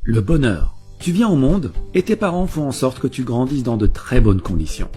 Le bonheur. Tu viens au monde et tes parents font en sorte que tu grandisses dans de très bonnes conditions.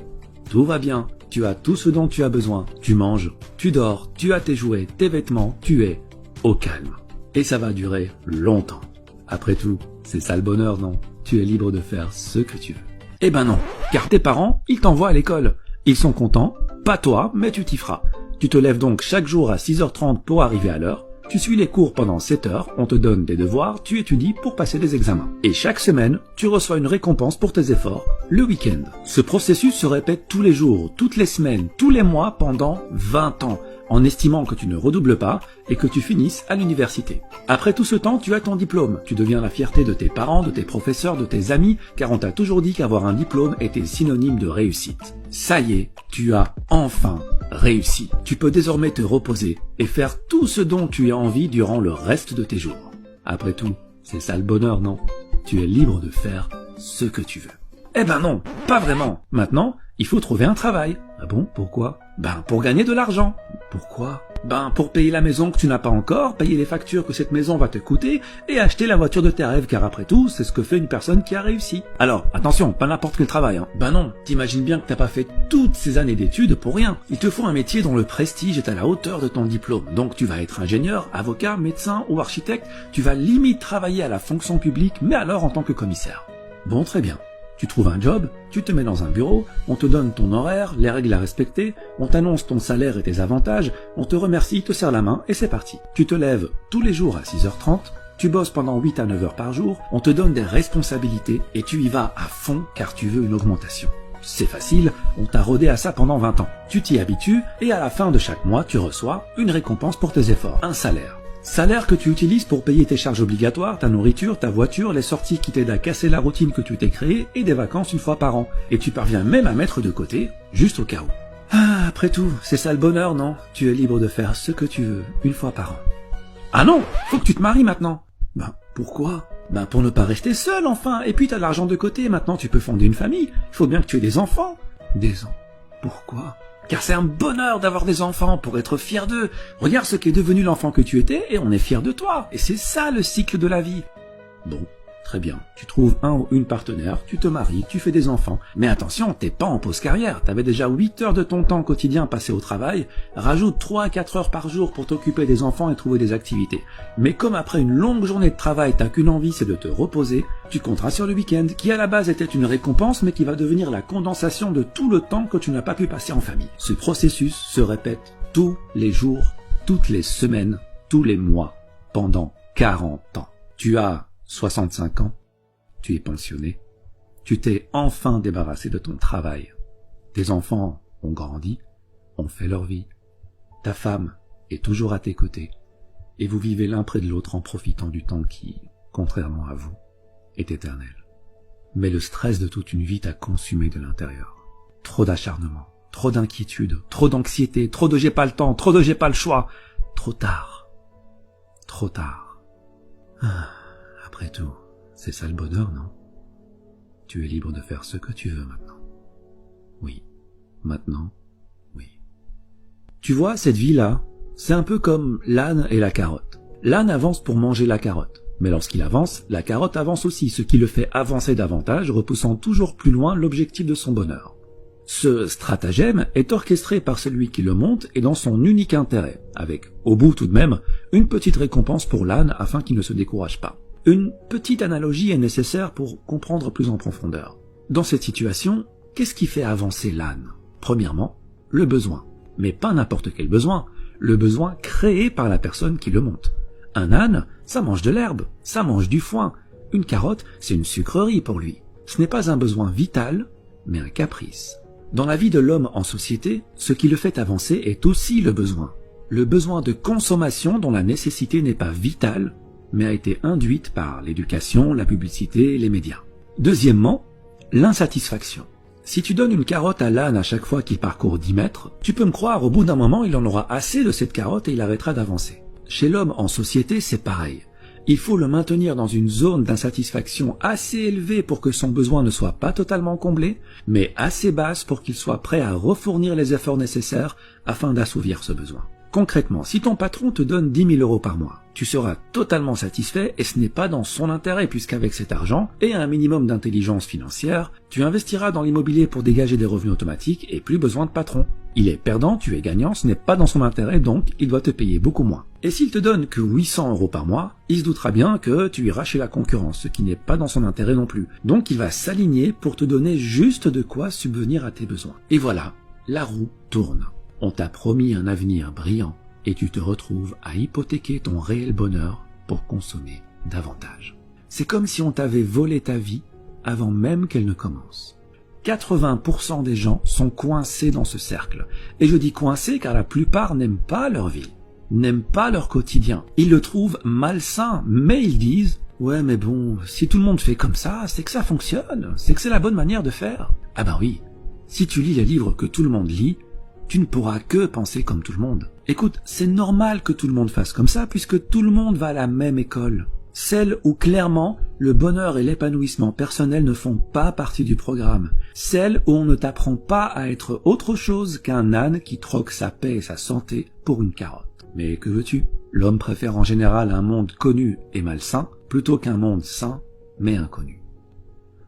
Tout va bien, tu as tout ce dont tu as besoin, tu manges, tu dors, tu as tes jouets, tes vêtements, tu es au calme. Et ça va durer longtemps. Après tout, c'est ça le bonheur, non? Tu es libre de faire ce que tu veux. Eh ben non, car tes parents, ils t'envoient à l'école. Ils sont contents, pas toi, mais tu t'y feras. Tu te lèves donc chaque jour à 6h30 pour arriver à l'heure. Tu suis les cours pendant 7 heures, on te donne des devoirs, tu étudies pour passer des examens. Et chaque semaine, tu reçois une récompense pour tes efforts, le week-end. Ce processus se répète tous les jours, toutes les semaines, tous les mois pendant 20 ans, en estimant que tu ne redoubles pas et que tu finisses à l'université. Après tout ce temps, tu as ton diplôme. Tu deviens la fierté de tes parents, de tes professeurs, de tes amis, car on t'a toujours dit qu'avoir un diplôme était synonyme de réussite. Ça y est, tu as enfin réussi. Tu peux désormais te reposer et faire tout ce dont tu as envie durant le reste de tes jours. Après tout, c'est ça le bonheur, non? Tu es libre de faire ce que tu veux. Eh ben non, pas vraiment. Maintenant, il faut trouver un travail. Ah bon, pourquoi? Ben pour gagner de l'argent. Pourquoi? Ben pour payer la maison que tu n'as pas encore, payer les factures que cette maison va te coûter et acheter la voiture de tes rêves, car après tout, c'est ce que fait une personne qui a réussi. Alors, attention, pas n'importe quel travail, hein. Ben non, t'imagines bien que t'as pas fait toutes ces années d'études pour rien. Il te faut un métier dont le prestige est à la hauteur de ton diplôme. Donc tu vas être ingénieur, avocat, médecin ou architecte, tu vas limite travailler à la fonction publique, mais alors en tant que commissaire. Bon, très bien. Tu trouves un job, tu te mets dans un bureau, on te donne ton horaire, les règles à respecter, on t'annonce ton salaire et tes avantages, on te remercie, te serre la main et c'est parti. Tu te lèves tous les jours à 6h30, tu bosses pendant 8 à 9 heures par jour, on te donne des responsabilités et tu y vas à fond car tu veux une augmentation. C'est facile, on t'a rodé à ça pendant 20 ans. Tu t'y habitues et à la fin de chaque mois, tu reçois une récompense pour tes efforts, un salaire. Salaire que tu utilises pour payer tes charges obligatoires, ta nourriture, ta voiture, les sorties qui t'aident à casser la routine que tu t'es créée et des vacances une fois par an. Et tu parviens même à mettre de côté, juste au cas où. Ah, après tout, c'est ça le bonheur, non? Tu es libre de faire ce que tu veux, une fois par an. Ah non, faut que tu te maries maintenant. Ben, pourquoi? Ben pour ne pas rester seul, enfin. Et puis t'as de l'argent de côté, maintenant tu peux fonder une famille. Il faut bien que tu aies des enfants. Des enfants? Pourquoi? Car c'est un bonheur d'avoir des enfants pour être fier d'eux. Regarde ce qu'est devenu l'enfant que tu étais et on est fier de toi. Et c'est ça le cycle de la vie. Bon, très bien. Tu trouves un ou une partenaire, tu te maries, tu fais des enfants. Mais attention, t'es pas en pause carrière. T'avais déjà 8 heures de ton temps quotidien passé au travail. Rajoute 3 à 4 heures par jour pour t'occuper des enfants et trouver des activités. Mais comme après une longue journée de travail, t'as qu'une envie, c'est de te reposer, tu compteras sur le week-end, qui à la base était une récompense, mais qui va devenir la condensation de tout le temps que tu n'as pas pu passer en famille. Ce processus se répète tous les jours, toutes les semaines, tous les mois, pendant 40 ans. Tu as 65 ans, tu es pensionné, tu t'es enfin débarrassé de ton travail. Tes enfants ont grandi, ont fait leur vie. Ta femme est toujours à tes côtés, et vous vivez l'un près de l'autre en profitant du temps qui, contrairement à vous, est éternel. Mais le stress de toute une vie t'a consumé de l'intérieur. Trop d'acharnement, trop d'inquiétude, trop d'anxiété, trop de j'ai pas le temps, trop de j'ai pas le choix. Trop tard. Trop tard. Après tout, c'est ça le bonheur, non? Tu es libre de faire ce que tu veux maintenant. Oui. Maintenant, oui. Tu vois, cette vie-là, c'est un peu comme l'âne et la carotte. L'âne avance pour manger la carotte. Mais lorsqu'il avance, la carotte avance aussi, ce qui le fait avancer davantage, repoussant toujours plus loin l'objectif de son bonheur. Ce stratagème est orchestré par celui qui le monte et dans son unique intérêt, avec, au bout tout de même, une petite récompense pour l'âne afin qu'il ne se décourage pas. Une petite analogie est nécessaire pour comprendre plus en profondeur. Dans cette situation, qu'est-ce qui fait avancer l'âne? Premièrement, le besoin. Mais pas n'importe quel besoin, le besoin créé par la personne qui le monte. Un âne, ça mange de l'herbe, ça mange du foin. Une carotte, c'est une sucrerie pour lui. Ce n'est pas un besoin vital, mais un caprice. Dans la vie de l'homme en société, ce qui le fait avancer est aussi le besoin. Le besoin de consommation dont la nécessité n'est pas vitale, mais a été induite par l'éducation, la publicité, les médias. Deuxièmement, l'insatisfaction. Si tu donnes une carotte à l'âne à chaque fois qu'il parcourt 10 mètres, tu peux me croire, au bout d'un moment, il en aura assez de cette carotte et il arrêtera d'avancer. Chez l'homme en société, c'est pareil. Il faut le maintenir dans une zone d'insatisfaction assez élevée pour que son besoin ne soit pas totalement comblé, mais assez basse pour qu'il soit prêt à refournir les efforts nécessaires afin d'assouvir ce besoin. Concrètement, si ton patron te donne 10 000 € par mois, tu seras totalement satisfait et ce n'est pas dans son intérêt puisqu'avec cet argent et un minimum d'intelligence financière, tu investiras dans l'immobilier pour dégager des revenus automatiques et plus besoin de patron. Il est perdant, tu es gagnant, ce n'est pas dans son intérêt donc il doit te payer beaucoup moins. Et s'il te donne que 800 € par mois, il se doutera bien que tu iras chez la concurrence, ce qui n'est pas dans son intérêt non plus. Donc il va s'aligner pour te donner juste de quoi subvenir à tes besoins. Et voilà, la roue tourne. On t'a promis un avenir brillant et tu te retrouves à hypothéquer ton réel bonheur pour consommer davantage. C'est comme si on t'avait volé ta vie avant même qu'elle ne commence. 80% des gens sont coincés dans ce cercle. Et je dis coincés car la plupart n'aiment pas leur vie, n'aiment pas leur quotidien. Ils le trouvent malsain, mais ils disent « Ouais mais bon, si tout le monde fait comme ça, c'est que ça fonctionne, c'est que c'est la bonne manière de faire. » Ah ben oui, si tu lis les livres que tout le monde lit, tu ne pourras que penser comme tout le monde. Écoute, c'est normal que tout le monde fasse comme ça puisque tout le monde va à la même école. Celle où clairement le bonheur et l'épanouissement personnel ne font pas partie du programme. Celle où on ne t'apprend pas à être autre chose qu'un âne qui troque sa paix et sa santé pour une carotte. Mais que veux-tu? L'homme préfère en général un monde connu et malsain plutôt qu'un monde sain mais inconnu.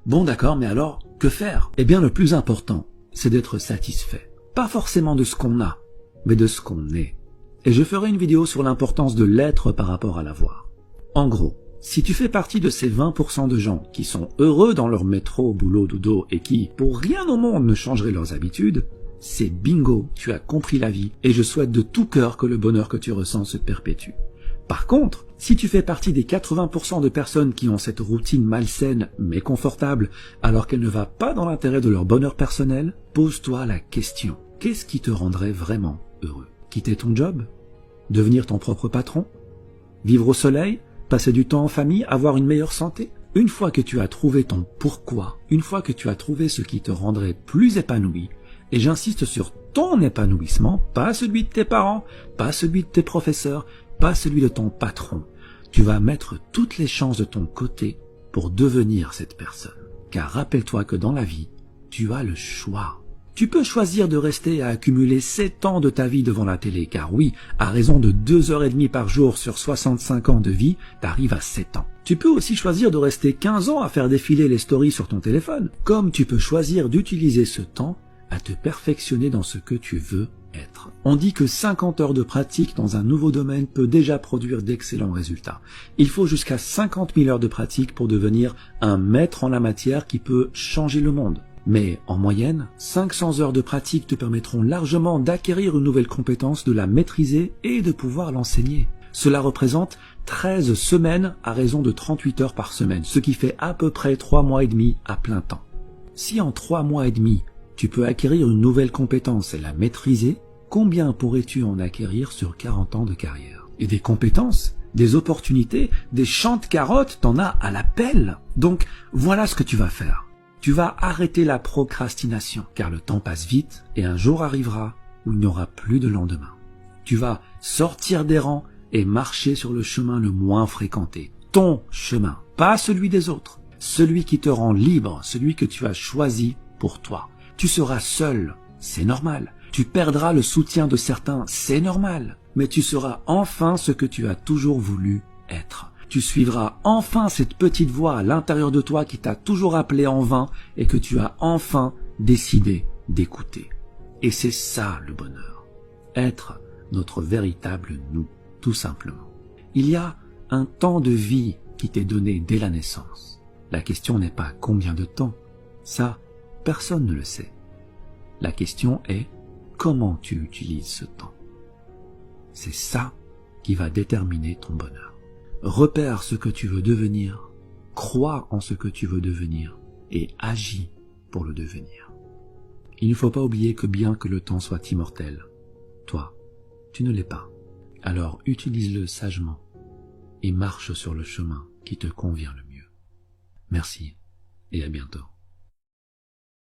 Bon d'accord, mais alors, que faire? Eh bien le plus important, c'est d'être satisfait. Pas forcément de ce qu'on a, mais de ce qu'on est. Et je ferai une vidéo sur l'importance de l'être par rapport à l'avoir. En gros, si tu fais partie de ces 20% de gens qui sont heureux dans leur métro, boulot, dodo et qui, pour rien au monde, ne changeraient leurs habitudes, c'est bingo, tu as compris la vie et je souhaite de tout cœur que le bonheur que tu ressens se perpétue. Par contre, si tu fais partie des 80% de personnes qui ont cette routine malsaine mais confortable alors qu'elle ne va pas dans l'intérêt de leur bonheur personnel, pose-toi la question. Qu'est-ce qui te rendrait vraiment heureux? Quitter ton job? Devenir ton propre patron? Vivre au soleil? Passer du temps en famille? Avoir une meilleure santé? Une fois que tu as trouvé ton pourquoi, une fois que tu as trouvé ce qui te rendrait plus épanoui, et j'insiste sur ton épanouissement, pas celui de tes parents, pas celui de tes professeurs, pas celui de ton patron, tu vas mettre toutes les chances de ton côté pour devenir cette personne. Car rappelle-toi que dans la vie, tu as le choix. Tu peux choisir de rester à accumuler 7 ans de ta vie devant la télé, car oui, à raison de 2h30 par jour sur 65 ans de vie, t'arrives à 7 ans. Tu peux aussi choisir de rester 15 ans à faire défiler les stories sur ton téléphone, comme tu peux choisir d'utiliser ce temps à te perfectionner dans ce que tu veux être. On dit que 50 heures de pratique dans un nouveau domaine peut déjà produire d'excellents résultats. Il faut jusqu'à 50 000 heures de pratique pour devenir un maître en la matière qui peut changer le monde. Mais en moyenne, 500 heures de pratique te permettront largement d'acquérir une nouvelle compétence, de la maîtriser et de pouvoir l'enseigner. Cela représente 13 semaines à raison de 38 heures par semaine, ce qui fait à peu près 3 mois et demi à plein temps. Si en 3 mois et demi, tu peux acquérir une nouvelle compétence et la maîtriser, combien pourrais-tu en acquérir sur 40 ans de carrière? Et des compétences, des opportunités, des champs de carottes, t'en as à la pelle. Donc voilà ce que tu vas faire. Tu vas arrêter la procrastination, car le temps passe vite et un jour arrivera où il n'y aura plus de lendemain. Tu vas sortir des rangs et marcher sur le chemin le moins fréquenté. Ton chemin, pas celui des autres. Celui qui te rend libre, celui que tu as choisi pour toi. Tu seras seul, c'est normal. Tu perdras le soutien de certains, c'est normal. Mais tu seras enfin ce que tu as toujours voulu être. Tu suivras enfin cette petite voix à l'intérieur de toi qui t'a toujours appelé en vain et que tu as enfin décidé d'écouter. Et c'est ça le bonheur. Être notre véritable nous, tout simplement. Il y a un temps de vie qui t'est donné dès la naissance. La question n'est pas combien de temps. Ça, personne ne le sait. La question est comment tu utilises ce temps. C'est ça qui va déterminer ton bonheur. Repère ce que tu veux devenir, crois en ce que tu veux devenir et agis pour le devenir. Il ne faut pas oublier que bien que le temps soit immortel, toi, tu ne l'es pas. Alors utilise-le sagement et marche sur le chemin qui te convient le mieux. Merci et à bientôt.